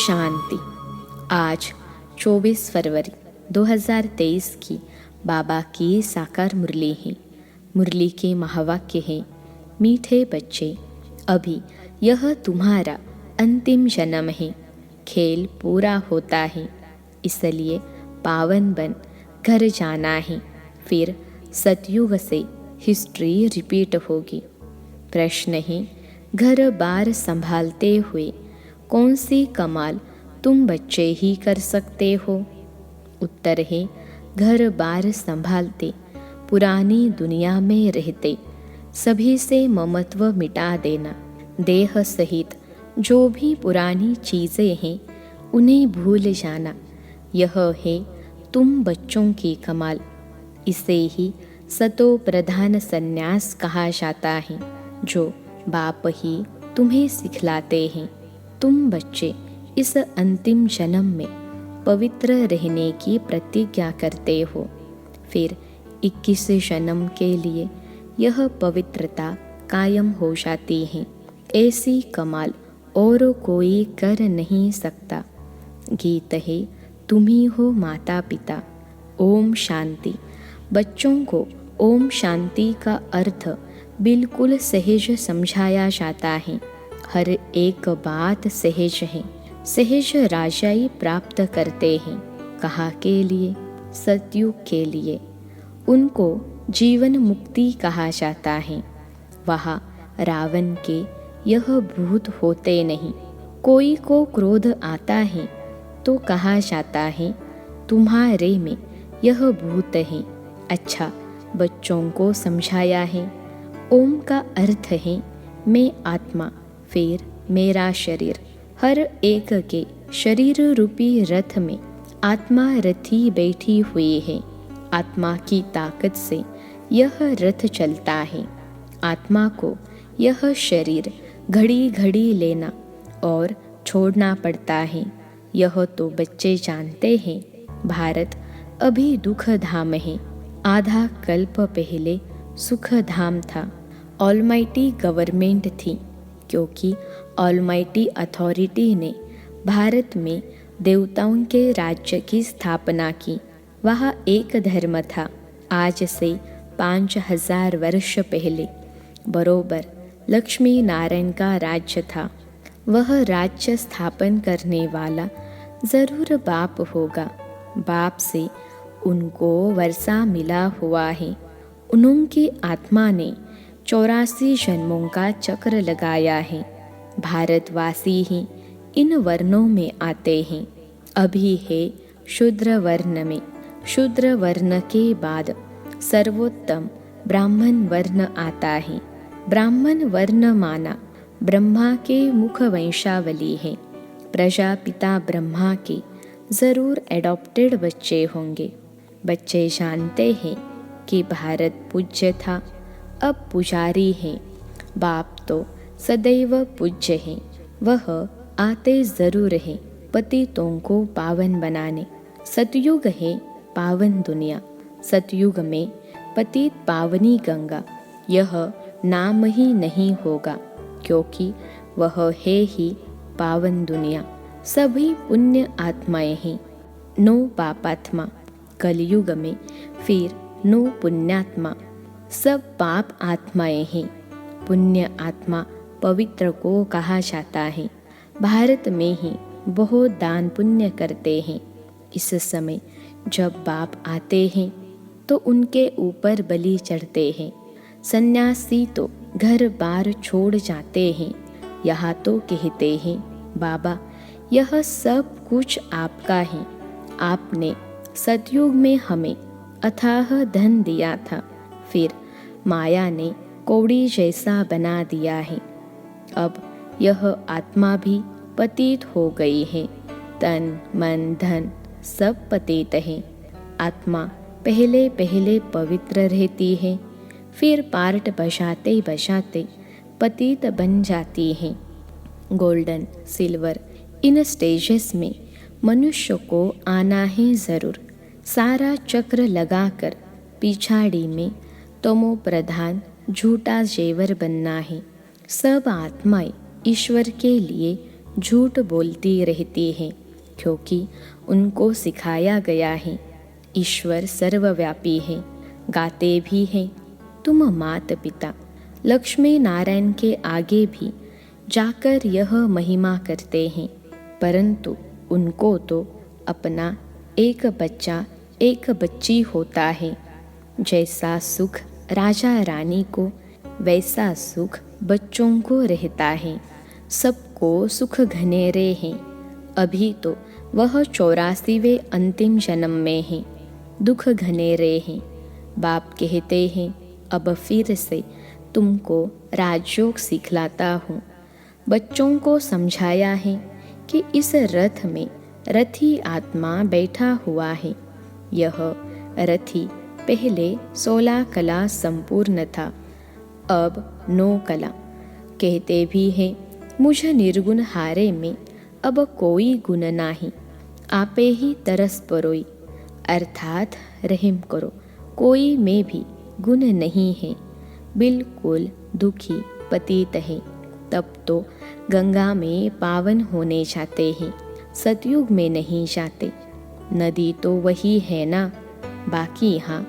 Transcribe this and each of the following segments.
शांति। आज 24 फरवरी 2023 की बाबा की साकार मुरली है। मुरली के महावाक्य है, मीठे बच्चे, अभी यह तुम्हारा अंतिम जन्म है। खेल पूरा होता है, इसलिए पावन बन घर जाना है। फिर सतयुग से हिस्ट्री रिपीट होगी। प्रश्न है, घर बार संभालते हुए कौन सी कमाल तुम बच्चे ही कर सकते हो? उत्तर है, घर बार संभालते, पुरानी दुनिया में रहते, सभी से ममत्व मिटा देना। देह सहित जो भी पुरानी चीज़ें हैं उन्हें भूल जाना, यह है तुम बच्चों की कमाल। इसे ही सतो प्रधान संन्यास कहा जाता है, जो बाप ही तुम्हें सिखलाते हैं। तुम बच्चे इस अंतिम जन्म में पवित्र रहने की प्रतिज्ञा करते हो, फिर 21 जन्म के लिए यह पवित्रता कायम हो जाती है। ऐसी कमाल और कोई कर नहीं सकता। गीत है, तुम ही हो माता पिता। ओम शांति। बच्चों को ओम शांति का अर्थ बिल्कुल सहज समझाया जाता है। हर एक बात सहज है। सहज राजाई प्राप्त करते हैं। कहा के लिए? सतयुग के लिए। उनको जीवन मुक्ति कहा जाता है। वहाँ रावण के यह भूत होते नहीं। कोई को क्रोध आता है तो कहा जाता है, तुम्हारे में यह भूत है। अच्छा, बच्चों को समझाया है। ओम का अर्थ है मैं आत्मा, फिर मेरा शरीर। हर एक के शरीर रूपी रथ में आत्मा रथी बैठी हुई है। आत्मा की ताकत से यह रथ चलता है। आत्मा को यह शरीर घड़ी घड़ी लेना और छोड़ना पड़ता है। यह तो बच्चे जानते हैं। भारत अभी दुख धाम है। आधा कल्प पहले सुख धाम था। ऑलमाइटी गवर्नमेंट थी, क्योंकि ऑलमाइटी अथॉरिटी ने भारत में देवताओं के राज्य की स्थापना की। वह एक धर्म था। आज से 5000 वर्ष पहले बरोबर लक्ष्मी नारायण का राज्य था। वह राज्य स्थापन करने वाला जरूर बाप होगा। बाप से उनको वर्षा मिला हुआ है। उनकी आत्मा ने 84 जन्मों का चक्र लगाया है। भारतवासी ही इन वर्णों में आते हैं। अभी है शूद्र वर्ण में। शूद्र वर्ण के बाद सर्वोत्तम ब्राह्मण वर्ण आता है। ब्राह्मण वर्ण माना ब्रह्मा के मुख वंशावली है। प्रजापिता ब्रह्मा के जरूर एडॉप्टेड बच्चे होंगे। बच्चे जानते हैं कि भारत पूज्य था, अब पुजारी है। बाप तो सदैव पूज्य है। वह आते जरूर है पतितों को पावन बनाने। सतयुग है पावन दुनिया। सतयुग में पतित पावनी गंगा, यह नाम ही नहीं होगा, क्योंकि वह है ही पावन दुनिया। सभी पुण्य आत्माएं हैं। नो पापात्मा। कलयुग में फिर नो पुण्यात्मा। सब पाप आत्माएं हैं। पुण्य आत्मा पवित्र को कहा जाता है। भारत में ही बहुत दान पुण्य करते हैं। इस समय जब बाप आते हैं तो उनके ऊपर बलि चढ़ते हैं। सन्यासी तो घर बार छोड़ जाते हैं। यहाँ तो कहते हैं, बाबा यह सब कुछ आपका है। आपने सतयुग में हमें अथाह धन दिया था, फिर माया ने कौड़ी जैसा बना दिया है। अब यह आत्मा भी पतित हो गई है। तन मन धन सब पतित है। आत्मा पहले पहले पवित्र रहती है, फिर पार्ट बजाते बजाते पतित बन जाती है। गोल्डन सिल्वर इन स्टेजेस में मनुष्य को आना ही जरूर। सारा चक्र लगाकर पिछाड़ी में तमो प्रधान झूठा जेवर बनना है। सब आत्माएं ईश्वर के लिए झूठ बोलती रहती हैं, क्योंकि उनको सिखाया गया है ईश्वर सर्वव्यापी है। गाते भी हैं, तुम माता पिता लक्ष्मी नारायण के आगे भी जाकर यह महिमा करते हैं, परंतु उनको तो अपना एक बच्चा एक बच्ची होता है। जैसा सुख राजा रानी को, वैसा सुख बच्चों को रहता है। सबको सुख घनेरे हैं। अभी तो वह 84वें अंतिम जन्म में है। दुख घनेरे हैं। बाप कहते हैं, अब फिर से तुमको राजयोग सिखलाता हूँ। बच्चों को समझाया है कि इस रथ में रथी आत्मा बैठा हुआ है। यह रथी पहले 16 कला संपूर्ण था, अब 9 कला। कहते भी हैं, मुझ निर्गुण हारे में अब कोई गुण नाही, आपे ही तरस परोई, अर्थात रहम करो, कोई में भी गुण नहीं है। बिल्कुल दुखी पतित है। तब तो गंगा में पावन होने जाते हैं, सतयुग में नहीं जाते। नदी तो वही है ना। बाकी हाँ,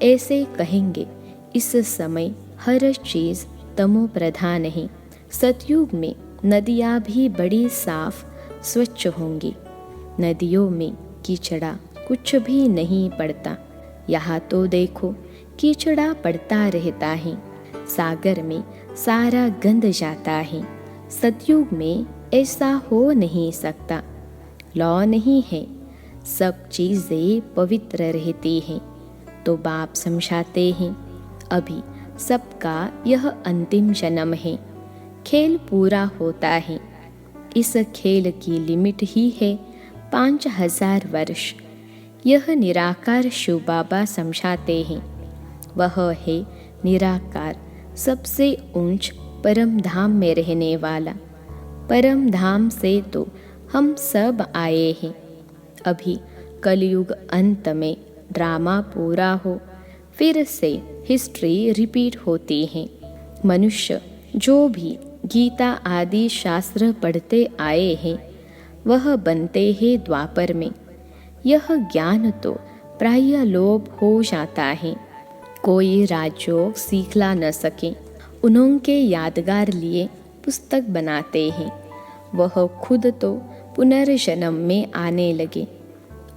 ऐसे कहेंगे इस समय हर चीज़ तमो प्रधान है। सतयुग में नदियाँ भी बड़ी साफ स्वच्छ होंगी। नदियों में कीचड़ा कुछ भी नहीं पड़ता। यहाँ तो देखो कीचड़ा पड़ता रहता है। सागर में सारा गंद जाता है। सतयुग में ऐसा हो नहीं सकता। लौ नहीं है, सब चीज़ें पवित्र रहती हैं। तो बाप समझाते हैं, अभी सबका यह अंतिम जन्म है। खेल पूरा होता है। इस खेल की लिमिट ही है 5000 वर्ष। यह निराकार शिव बाबा समझाते हैं। वह है निराकार, सबसे ऊंच परम धाम में रहने वाला। परम धाम से तो हम सब आए हैं। अभी कलयुग अंत में ड्रामा पूरा हो, फिर से हिस्ट्री रिपीट होती है। मनुष्य जो भी गीता आदि शास्त्र पढ़ते आए हैं, वह बनते हैं द्वापर में। यह ज्ञान तो प्राय लोप हो जाता है। कोई राजयोग सीखला न सके, उन्होंने यादगार लिए पुस्तक बनाते हैं। वह खुद तो पुनर्जन्म में आने लगे,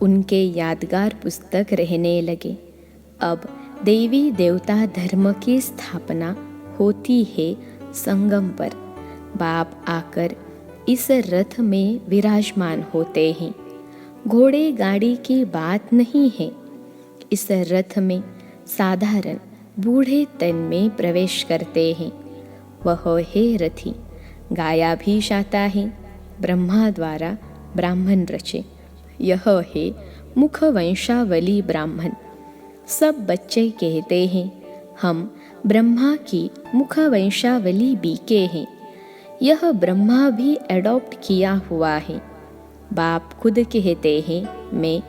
उनके यादगार पुस्तक रहने लगे। अब देवी देवता धर्म की स्थापना होती है संगम पर। बाप आकर इस रथ में विराजमान होते हैं। घोड़े गाड़ी की बात नहीं है। इस रथ में साधारण बूढ़े तन में प्रवेश करते हैं। वह है रथी। गाया भी जाता है, ब्रह्मा द्वारा ब्राह्मण रचे। यह है मुख वंशावली ब्राह्मण। सब बच्चे कहते हैं, हम ब्रह्मा की मुख वंशावली बीके हैं। यह ब्रह्मा भी एडॉप्ट किया हुआ है। बाप खुद कहते हैं, मैं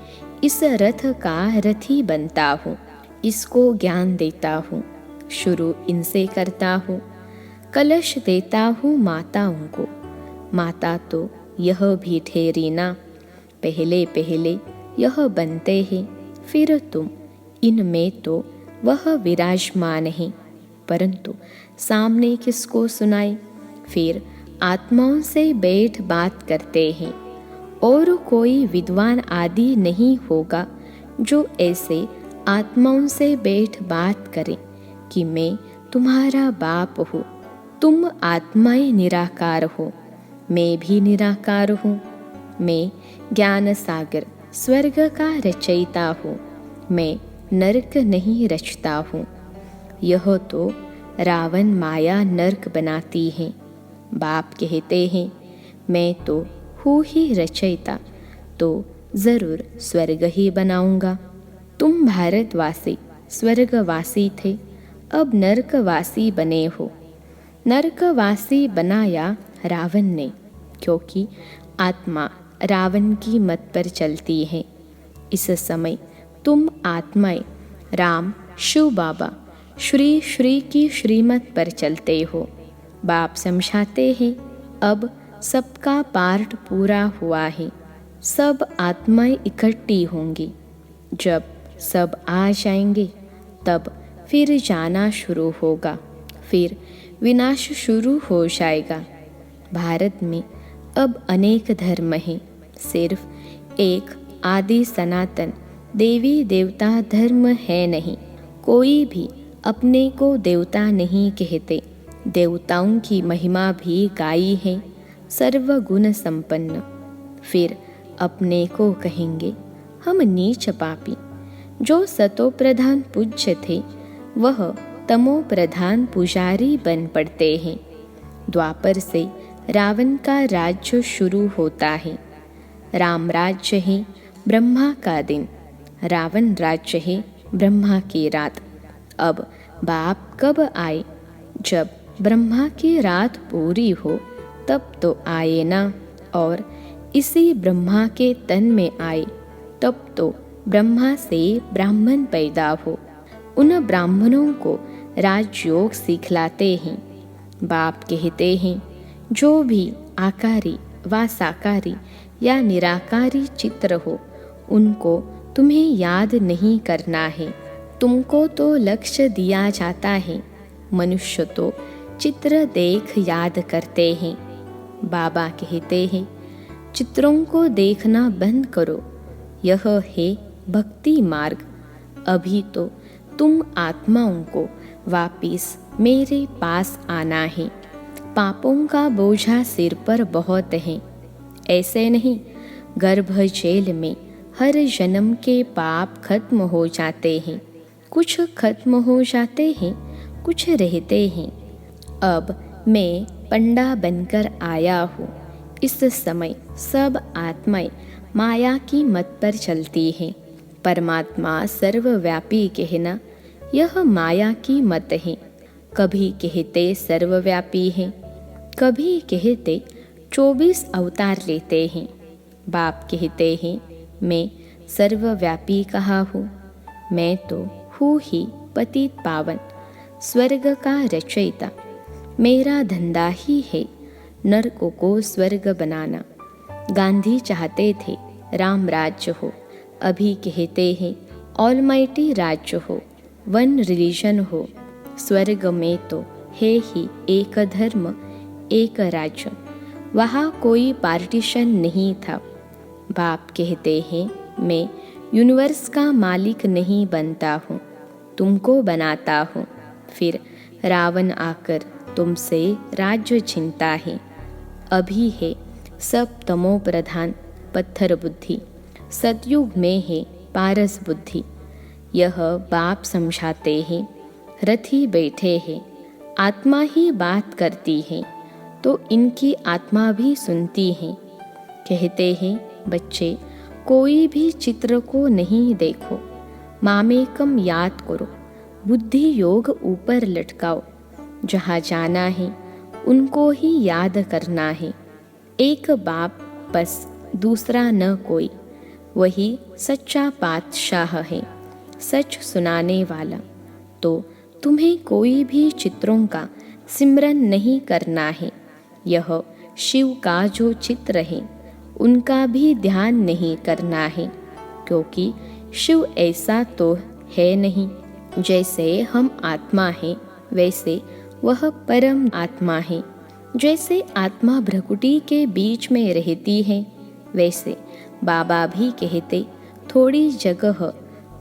इस रथ का रथी बनता हूँ, इसको ज्ञान देता हूँ, शुरू इनसे करता हूँ। कलश देता हूँ माताओं को। माता तो यह भी ठहरी ना। पहले पहले यह बनते हैं, फिर तुम। इनमें तो वह विराजमान है, परंतु सामने किसको सुनाए। फिर आत्माओं से बैठ बात करते हैं। और कोई विद्वान आदि नहीं होगा जो ऐसे आत्माओं से बैठ बात करे कि मैं तुम्हारा बाप हूँ, तुम आत्माएं निराकार हो, मैं भी निराकार हूँ। मैं ज्ञान सागर स्वर्ग का रचयिता हूँ, मैं नरक नहीं रचता हूँ। यह तो रावण माया नरक बनाती है। बाप कहते हैं, मैं तो हूँ ही रचयिता, तो ज़रूर स्वर्ग ही बनाऊंगा। तुम भारतवासी स्वर्गवासी थे, अब नरकवासी बने हो। नरकवासी बनाया रावण ने, क्योंकि आत्मा रावण की मत पर चलती है। इस समय तुम आत्माएं राम शिव बाबा श्री श्री की श्रीमत पर चलते हो। बाप समझाते हैं, अब सबका पार्ट पूरा हुआ है, सब आत्माएं इकट्ठी होंगी। जब सब आ जाएंगे तब फिर जाना शुरू होगा, फिर विनाश शुरू हो जाएगा। भारत में अब अनेक धर्म हैं, सिर्फ एक आदि सनातन देवी देवता धर्म है नहीं। कोई भी अपने को देवता नहीं कहते। देवताओं की महिमा भी गाई है, सर्वगुण संपन्न। फिर अपने को कहेंगे हम नीच पापी। जो सतो प्रधान पूज्य थे वह तमो प्रधान पुजारी बन पड़ते हैं। द्वापर से रावण का राज्य शुरू होता है। राम राज्य है ब्रह्मा का दिन, रावण राज्य है ब्रह्मा की रात। अब बाप कब आए? जब ब्रह्मा की रात पूरी हो तब तो आए ना, और इसी ब्रह्मा के तन में आए तब तो ब्रह्मा से ब्राह्मण पैदा हो। उन ब्राह्मणों को राजयोग सिखलाते हैं। बाप कहते हैं जो भी आकारी व साकारी या निराकारी चित्र हो उनको तुम्हें याद नहीं करना है। तुमको तो लक्ष्य दिया जाता है, मनुष्य तो चित्र देख याद करते हैं। बाबा कहते हैं चित्रों को देखना बंद करो, यह है भक्ति मार्ग। अभी तो तुम आत्माओं को वापिस मेरे पास आना है। पापों का बोझा सिर पर बहुत है। ऐसे नहीं, गर्भ जेल में हर जन्म के पाप खत्म हो जाते हैं। कुछ खत्म हो जाते हैं, कुछ रहते हैं। अब मैं पंडा बनकर आया हूँ। इस समय सब आत्माएं माया की मत पर चलती हैं। परमात्मा सर्वव्यापी कहना यह माया की मत है। कभी कहते सर्वव्यापी है, कभी कहते 24 अवतार लेते हैं। बाप कहते हैं मैं सर्वव्यापी कहा हूँ। मैं तो हूँ ही पतित पावन, स्वर्ग का रचयिता। मेरा धंधा ही है नरकों को स्वर्ग बनाना। गांधी चाहते थे राम राज्य हो, अभी कहते हैं ऑलमाइटी राज्य हो, वन रिलीजन हो। स्वर्ग में तो है ही एक धर्म एक राज्य, वहाँ कोई पार्टीशन नहीं था। बाप कहते हैं मैं यूनिवर्स का मालिक नहीं बनता हूँ, तुमको बनाता हूँ। फिर रावण आकर तुमसे राज्य छीनता है। अभी है सब तमो प्रधान पत्थर बुद्धि, सतयुग में है पारस बुद्धि। यह बाप समझाते हैं। रथी बैठे हैं, आत्मा ही बात करती है तो इनकी आत्मा भी सुनती है। कहते हैं बच्चे कोई भी चित्र को नहीं देखो, मामेकम याद करो, बुद्धि योग ऊपर लटकाओ। जहाँ जाना है उनको ही याद करना है। एक बाप बस, दूसरा न कोई। वही सच्चा पातशाह है, सच सुनाने वाला। तो तुम्हें कोई भी चित्रों का सिमरन नहीं करना है। यह शिव का जो चित्र है उनका भी ध्यान नहीं करना है, क्योंकि शिव ऐसा तो है नहीं। जैसे हम आत्मा हैं वैसे वह परम आत्मा है। जैसे आत्मा भ्रकुटी के बीच में रहती है वैसे बाबा भी कहते थोड़ी जगह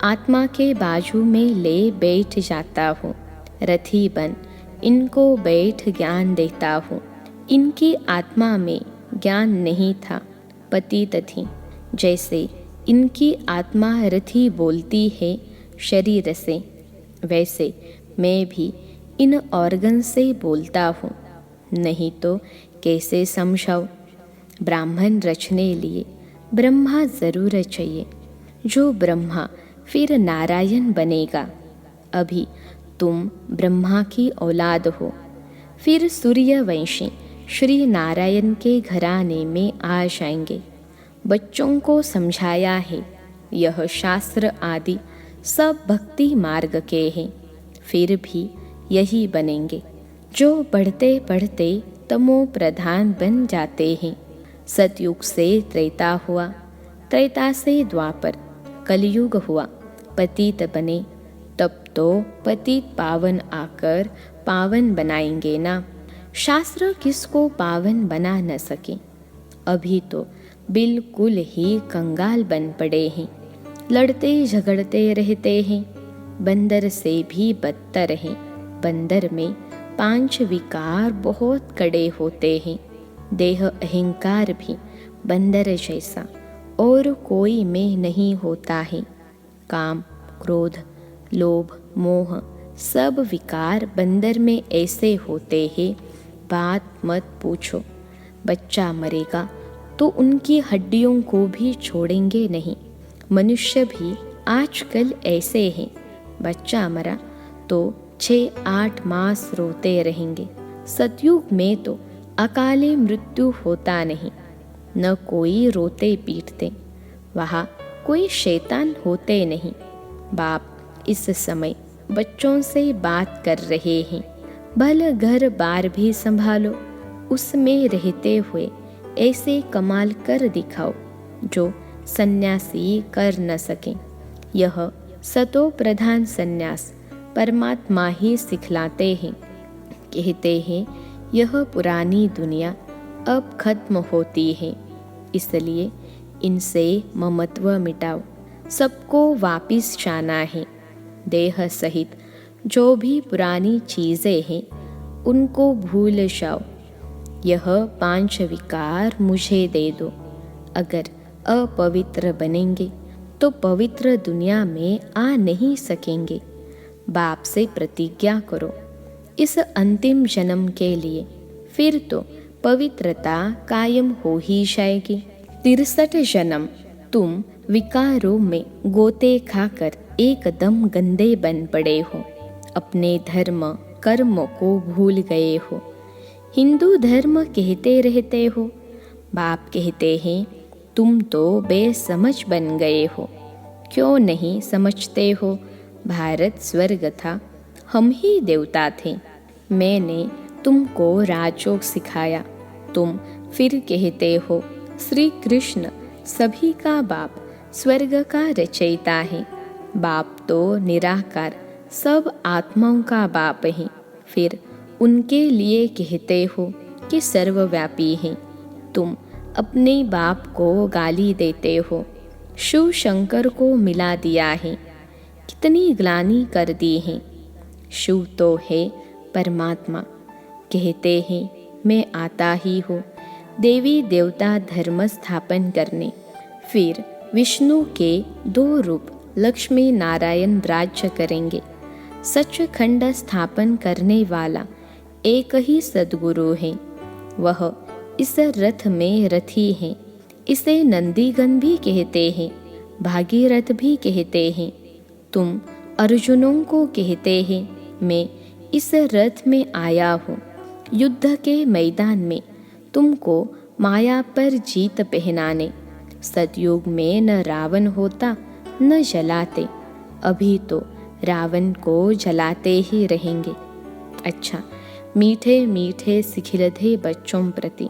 आत्मा के बाजू में ले बैठ जाता हूँ। रथी बन इनको बैठ ज्ञान देता हूँ। इनकी आत्मा में ज्ञान नहीं था, पतित थी। जैसे इनकी आत्मा रथी बोलती है शरीर से, वैसे मैं भी इन ऑर्गन से बोलता हूँ। नहीं तो कैसे समझाओ? ब्राह्मण रचने लिए ब्रह्मा ज़रूर चाहिए। जो ब्रह्मा फिर नारायण बनेगा। अभी तुम ब्रह्मा की औलाद हो, फिर सूर्यवंशी श्री नारायण के घराने में आ जाएंगे। बच्चों को समझाया है यह शास्त्र आदि सब भक्ति मार्ग के हैं, फिर भी यही बनेंगे। जो पढ़ते पढ़ते तमो प्रधान बन जाते हैं। सतयुग से त्रेता हुआ, त्रेता से द्वापर, कलयुग हुआ, पतित बने, तब तो पतित पावन आकर पावन बनाएंगे ना। शास्त्र किसको पावन बना न सके। अभी तो बिल्कुल ही कंगाल बन पड़े हैं, लड़ते झगड़ते रहते हैं, बंदर से भी बदतर हैं। बंदर में 5 विकार बहुत कड़े होते हैं। देह अहंकार भी बंदर जैसा और कोई में नहीं होता है। काम, क्रोध, लोभ, मोह सब विकार बंदर में ऐसे होते हैं, बात मत पूछो। बच्चा मरेगा तो उनकी हड्डियों को भी छोड़ेंगे नहीं। मनुष्य भी आजकल ऐसे हैं, बच्चा मरा तो 6-8 मास रोते रहेंगे। सतयुग में तो अकाले मृत्यु होता नहीं, न कोई रोते पीटते, वहाँ कोई शैतान होते नहीं। बाप इस समय बच्चों से बात कर रहे हैं, भले घर बार भी संभालो, उसमें रहते हुए ऐसे कमाल कर दिखाओ जो सन्यासी कर न सके। यह सतो प्रधान सन्यास परमात्मा ही सिखलाते हैं। कहते हैं यह पुरानी दुनिया अब खत्म होती है, इसलिए इनसे ममत्व मिटाओ, सबको वापिस जाना है। देह सहित जो भी पुरानी चीज़ें हैं उनको भूल जाओ। यह 5 विकार मुझे दे दो। अगर अपवित्र बनेंगे तो पवित्र दुनिया में आ नहीं सकेंगे। बाप से प्रतिज्ञा करो इस अंतिम जन्म के लिए, फिर तो पवित्रता कायम हो ही जाएगी। 63 जन्म तुम विकारों में गोते खाकर एकदम गंदे बन पड़े हो, अपने धर्म कर्म को भूल गए हो, हिंदू धर्म कहते रहते हो। बाप कहते हैं तुम तो बेसमझ बन गए हो। क्यों नहीं समझते हो? भारत स्वर्ग था, हम ही देवता थे। मैंने तुमको राजयोग सिखाया, तुम फिर कहते हो श्री कृष्ण सभी का बाप, स्वर्ग का रचयिता है। बाप तो निराकार सब आत्माओं का बाप है, फिर उनके लिए कहते हो कि सर्वव्यापी हैं। तुम अपने बाप को गाली देते हो, शिव शंकर को मिला दिया है, कितनी ग्लानि कर दी है। शिव तो है परमात्मा, कहते हैं मैं आता ही हूँ देवी देवता धर्म स्थापन करने। फिर विष्णु के 2 रूप लक्ष्मी नारायण राज्य करेंगे। सचखंड स्थापन करने वाला एक ही सद्गुरु है, वह इस रथ में रथी है। इसे नंदीगण भी कहते हैं, भागीरथ भी कहते हैं। तुम अर्जुनों को कहते हैं मैं इस रथ में आया हूँ। युद्ध के मैदान में तुमको माया पर जीत पहनाने। सतयुग में न रावण होता न जलाते, अभी तो रावण को जलाते ही रहेंगे। अच्छा, मीठे मीठे सिखिलते बच्चों प्रति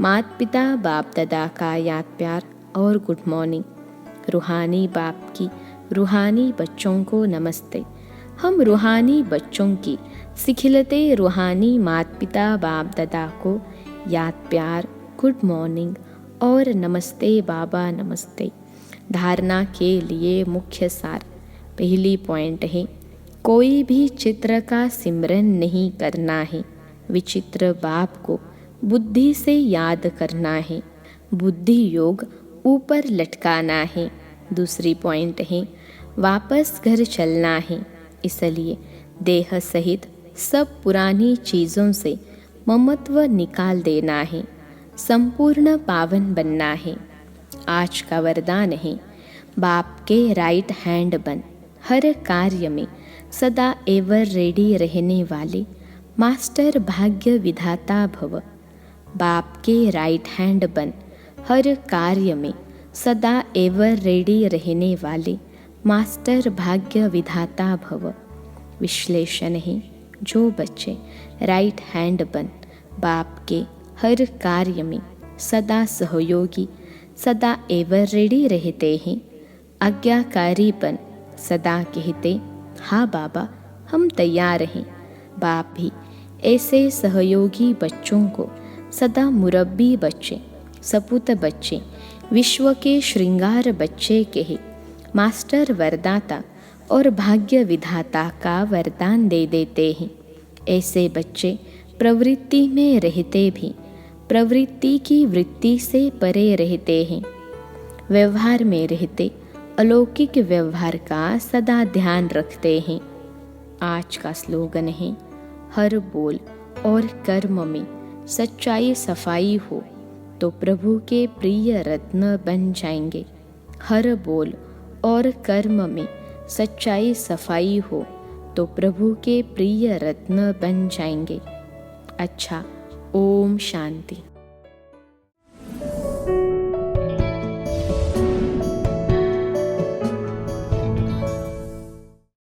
माता पिता बाप दादा का याद प्यार और गुड मॉर्निंग। रूहानी बाप की रूहानी बच्चों को नमस्ते। हम रूहानी बच्चों की सिखिलते रूहानी माता पिता बाप दादा को याद प्यार, गुड मॉर्निंग और नमस्ते बाबा नमस्ते। धारणा के लिए मुख्य सार। पहली पॉइंट है, कोई भी चित्र का सिमरन नहीं करना है, विचित्र बाप को बुद्धि से याद करना है, बुद्धि योग ऊपर लटकाना है। दूसरी पॉइंट है, वापस घर चलना है, इसलिए देह सहित सब पुरानी चीज़ों से ममत्व निकाल देना है, संपूर्ण पावन बनना है। आज का वरदान है, बाप के राइट हैंड बन, हर कार्य में सदा एवर रेडी रहने वाले मास्टर भाग्य विधाता भव। बाप के राइट हैंड बन, हर कार्य में सदा एवर रेडी रहने वाले मास्टर भाग्य विधाता भव। विश्लेषण है, जो बच्चे राइट हैंड बन बाप के हर कार्य में सदा सहयोगी, सदा एवर रेडी रहते हैं। आज्ञाकारीपन सदा कहते, हाँ बाबा हम तैयार हैं। बाप भी ऐसे सहयोगी बच्चों को सदा मुरब्बी बच्चे, सपूत बच्चे, विश्व के श्रृंगार बच्चे कहे, मास्टर वरदाता और भाग्य विधाता का वरदान दे देते हैं। ऐसे बच्चे प्रवृत्ति में रहते भी प्रवृत्ति की वृत्ति से परे रहते हैं। व्यवहार में रहते अलौकिक व्यवहार का सदा ध्यान रखते हैं। आज का स्लोगन है, हर बोल और कर्म में सच्चाई सफाई हो तो प्रभु के प्रिय रत्न बन जाएंगे। हर बोल और कर्म में सच्चाई सफाई हो तो प्रभु के प्रिय रत्न बन जाएंगे। अच्छा, ओम शांति।